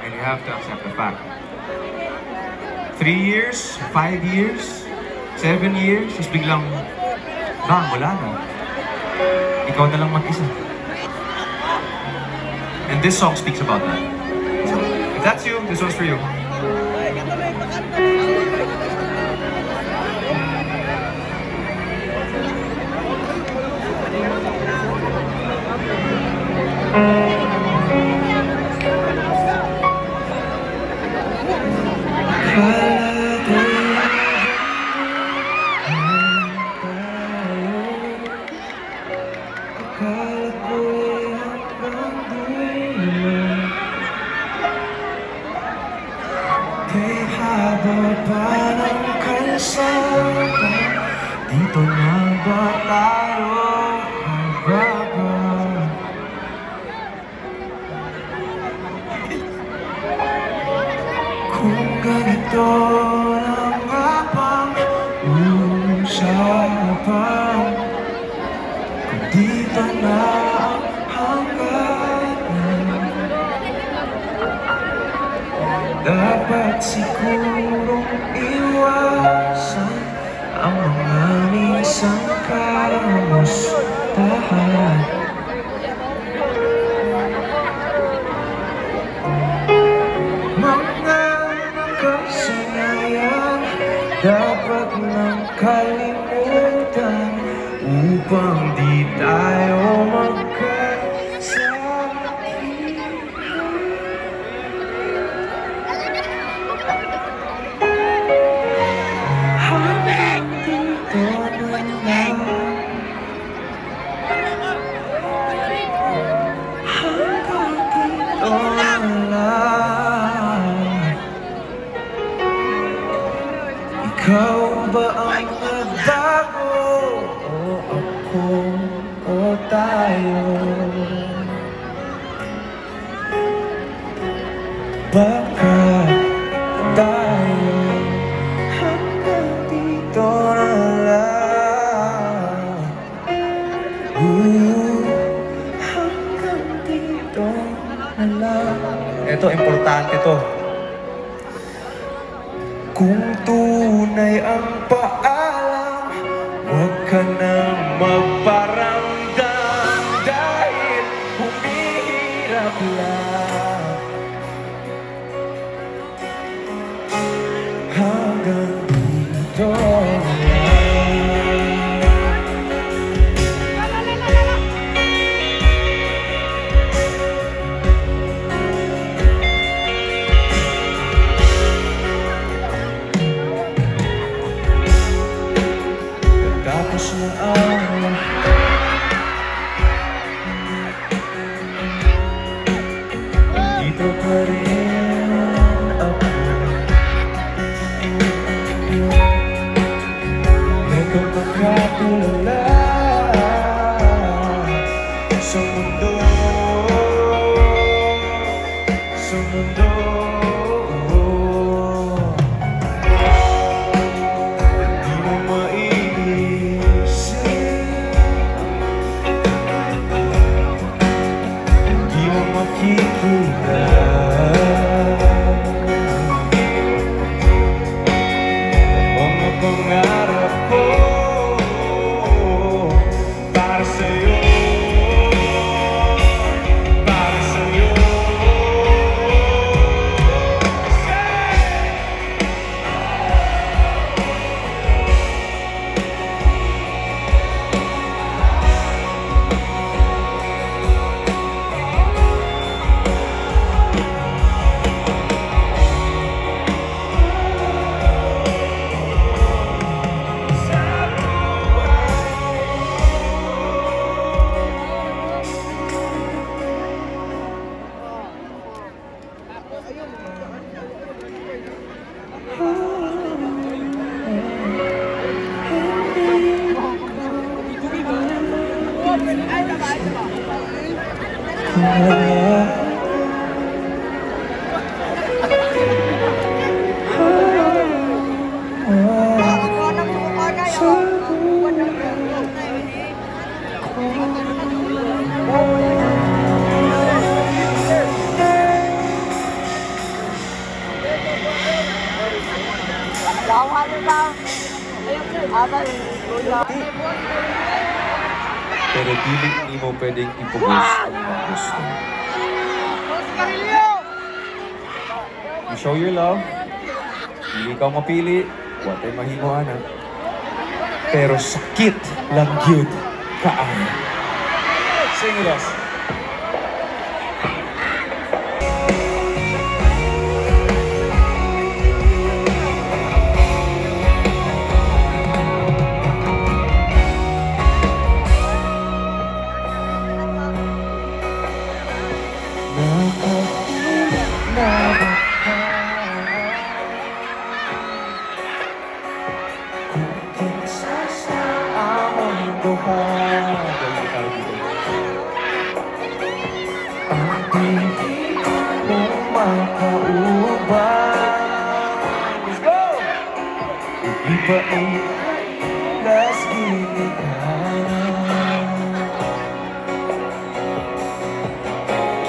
and you have to accept the fact. 3 years, 5 years, 7 years, is biglang, wala na. Ikaw na lang mag-isa. And this song speaks about that. So, if that's you, this one's for you. Dito na ba tayo magbaba? Kung ganito na nga bang usapan, kung dito na ang hangganan, dapat sigurong iwasan ang mga minsan kamustahan. Mga nakasanayan dapat nang kalimutan upang di tayo ikaw ba ang nagbago? O ako? O tayo? Baka tayo hanggang dito na lang. Hanggang dito na lang. Ito, importante to. Kung tunay ang paalam, huwag ka nang magparamdam dahil humihirap lang. Hanggang dito lang. Tapos na ang dito pa rin ako. Ito magkatulala sa mundo, sa mundo. Mga pangarap ko para sa'yo, para sa'yo. Pero dili ni mo pwedeng ipugos ang mga gusto. You show your love. Hindi ikaw mapili. Huwag tayo mahimo, anak. Pero sakit lang yun kaayo. Sing with us.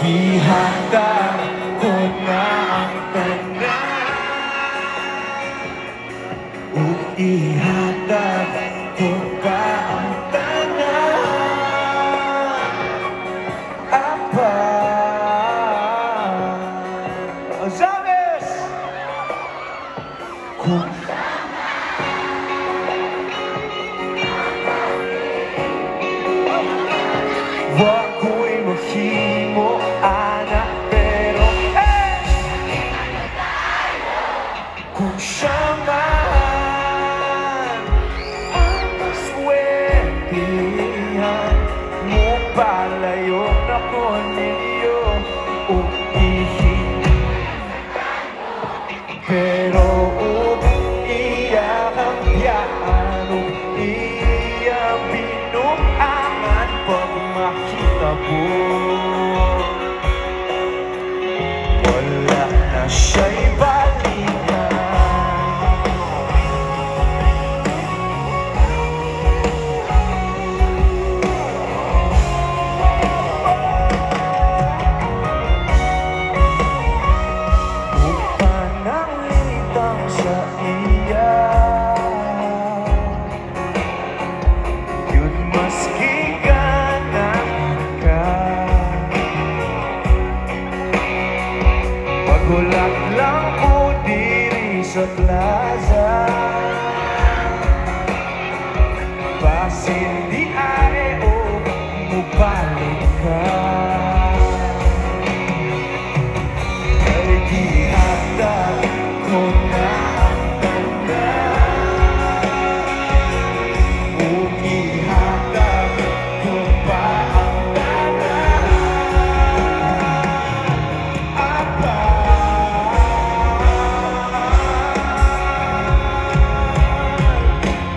Ihanda ko na ang tanan, ihanda ko pa ang tanan. Apa Gonzales kung wag ko'y mahimo, anak, pero kung siya man ang maswertihan mo, palayo na ko ninyo pero iyak ang biyaan, iyak binuangan pag makita mo. Wala na siya'y balikan. Upang nalilitang sa iya, yun maski ganan ka. Magulat lang ko diri sa plaza, basin di ay o mubalik ka. Ay gihatag ko na ang tanan, gihatag ko pa ang tanan. Apa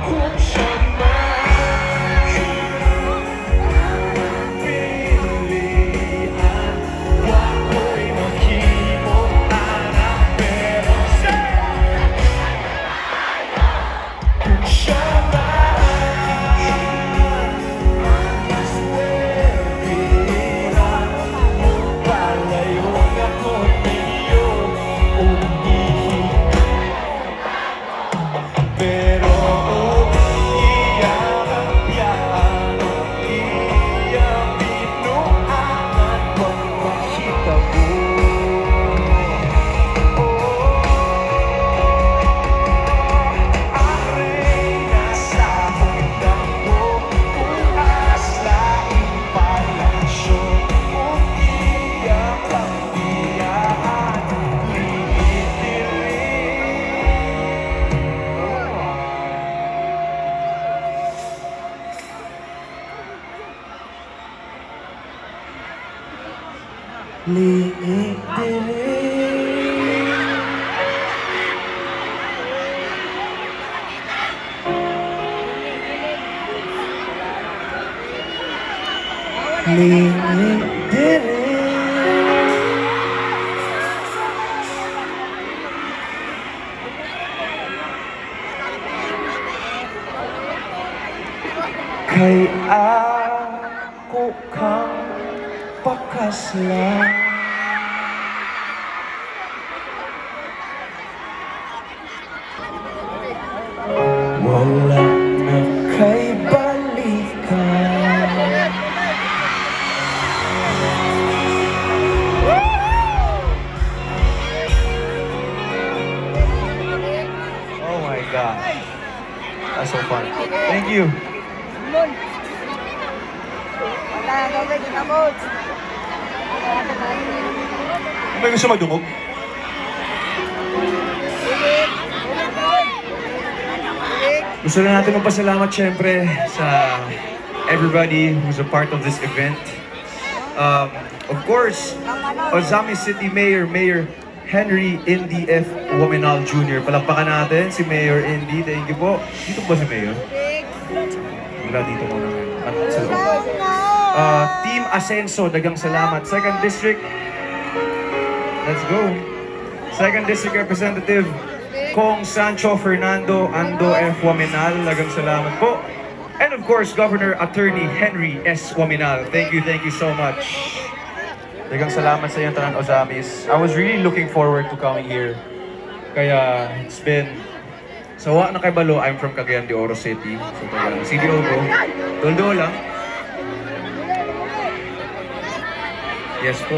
kung siya man pilihan, wag ko'y mahimo, anak, pero kung siya man maswertihan mo, palayo na ko ninyo pero iyak ang biyaan, iyak binuangan pag makita mo. Ang reyna sa hundang ko, bukas laing palasyo, iyak ang biyaan, liit-liit. Kay ako kang pakaslan, walang nakaibalikan. Oh my God. That's so fun. Thank you. May gusto magdumog? Gusto na natin magpasalamat syempre sa everybody who's a part of this event. Of course, Ozami City Mayor Henry Indy F. Womenal Jr. Palakpakan natin si Mayor Indy. Thank you po. Dito po si Mayor? Wala dito muna. At sa loob. Team Asenso, dagang salamat. Second District. Let's go. Second District Representative Kong Sancho Fernando Ando F. Waminal, dagang salamat po. And of course, Governor Attorney Henry S. Waminal. Thank you so much. Dagang salamat sa iyong tanan, Ozamis. I was really looking forward to coming here. Kaya it's been... Sawa na kay Balo, I'm from Cagayan de Oro City. So talagang CDO ko. Doldo lang. Yes po.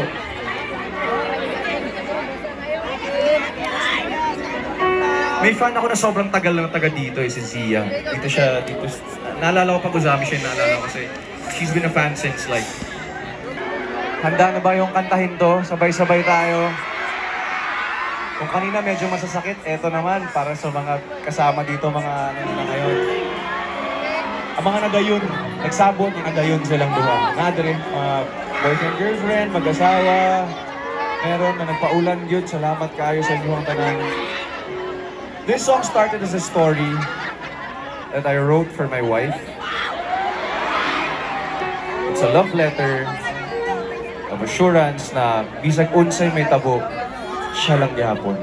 May fan ako na sobrang tagal na taga dito, si Zia. Dito siya, dito. Naalala ko pag Ozami siya, naalala ko kasi she's been a fan since like... Handa na ba yung kantahin to? Sabay-sabay tayo. Kung kanina medyo masasakit, eto naman para sa mga kasama dito, mga ano na ngayon. Ang mga nadayon, nagsabot yung nadayon silang duha. Nadre, boyfriend, girlfriend, mag-asawa. Meron na nagpaulan yun, salamat kayo sa inyong tanan. This song started as a story that I wrote for my wife. It's a love letter of assurance na bisag unsay may tabo, siya lang gihapon.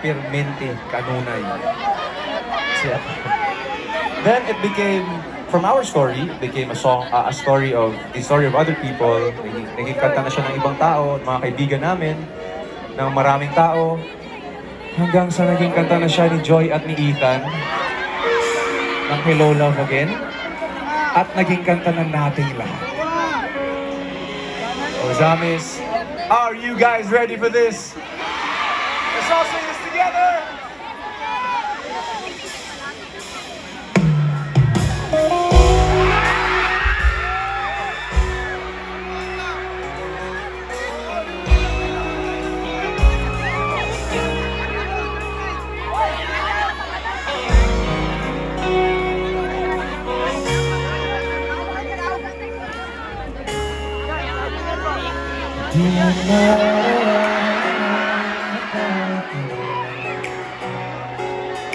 Permente, kanunay. Then it became, from our story, it became a song, a story of other people. Naging kanta na siya ng ibang tao, mga kaibigan namin, ng maraming tao. Hanggang sa naging kanta na siya ni Joy at ni Ethan ng Hello Love Again. At naging kanta na nating lahat. Ozamis, are you guys ready for this? Let's all sing this together!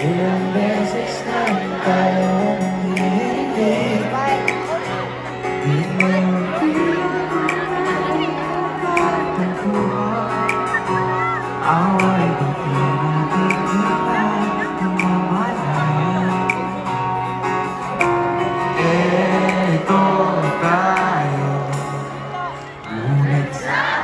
Ilang beses nang tayo umiibig, di mo away ba pinag-iipan ng mamalayan? Eto tayo, ngunit sa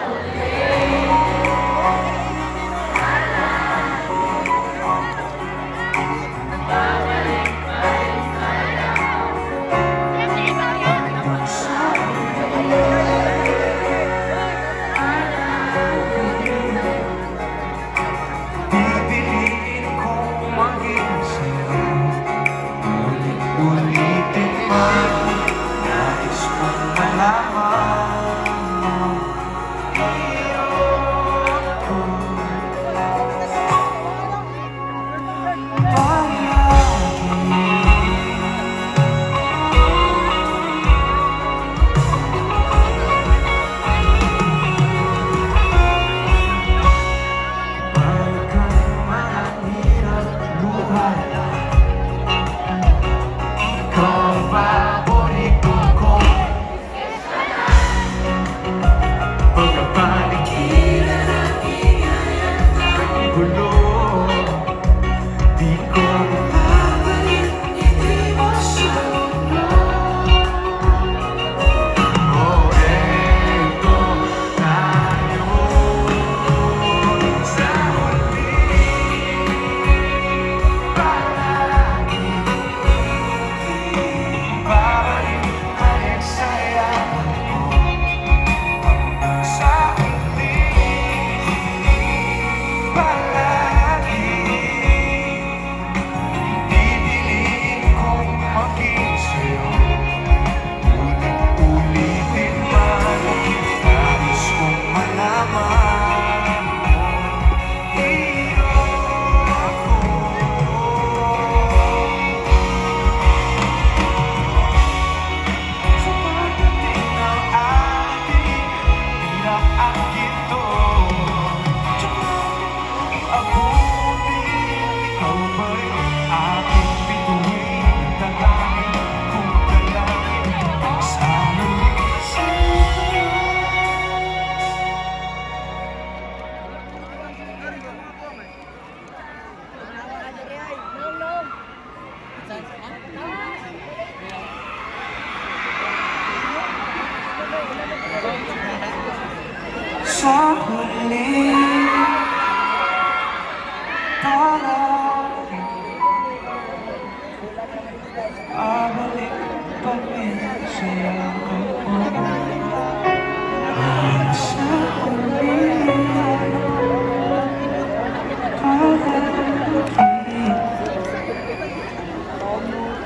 sa huli palagi babalik pa rin sa'yo sa huli palagi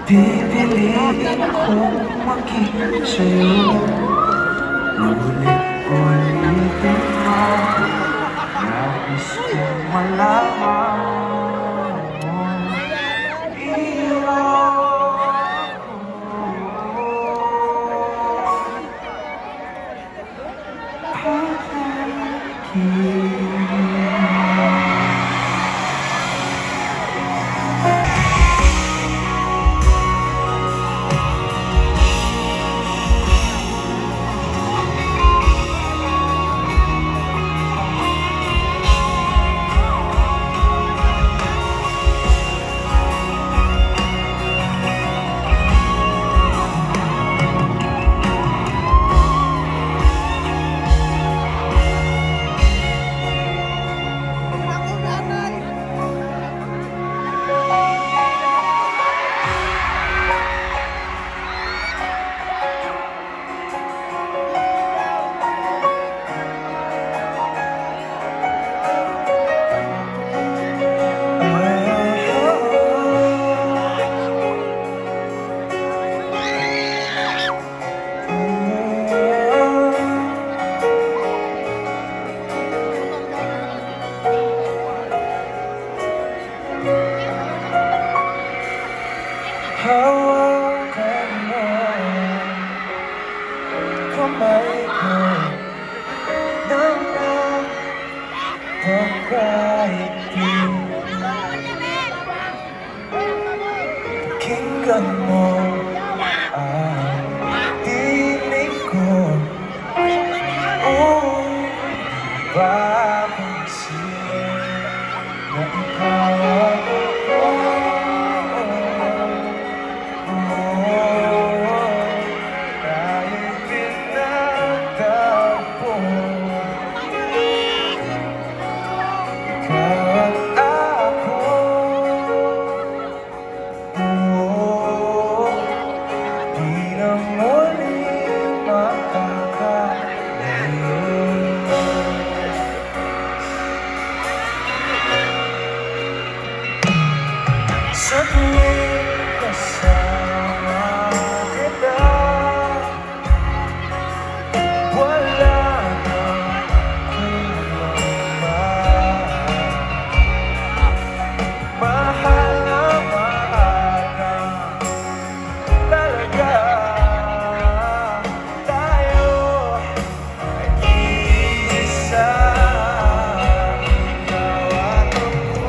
pipiliin kong maging sa'yo ulit-ulitin mo nais kong malaman mo iyo hawakan mo kamay ko nang napakaibig pakinggan mo ang tinig ko papansin na ikaw sa tuwing kasama kita, wala nang kulang mahal na mahal ka talaga. Tayo ay iisa, ikaw at ako.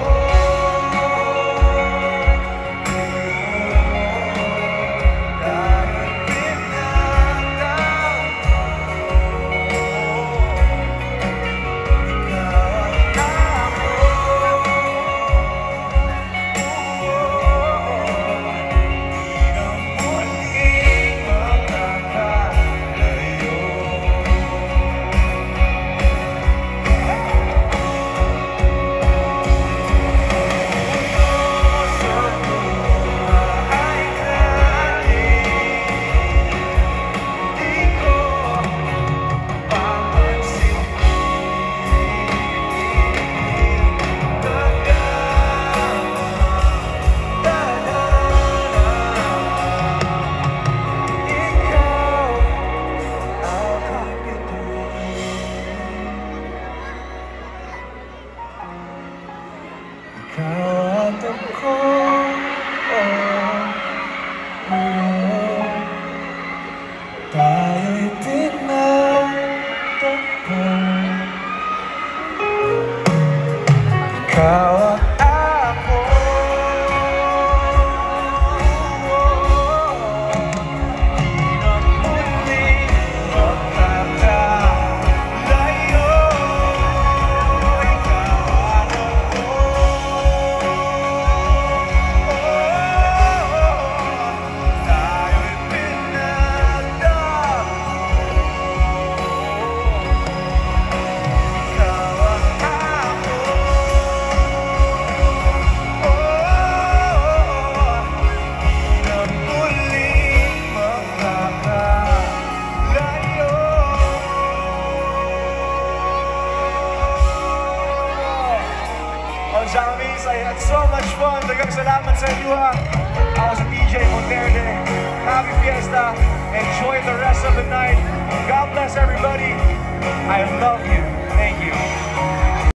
Ikaw at ako, tayo'y pinagtagpo. Ikaw at ako, di na muling magkakalayo. Ikaw at ako, tayo'y pinagtagpo. fun. Daghang salamat sa inyo ha. Ako si DJ Monterde. Happy Fiesta. Enjoy the rest of the night. God bless everybody. I love you. Thank you.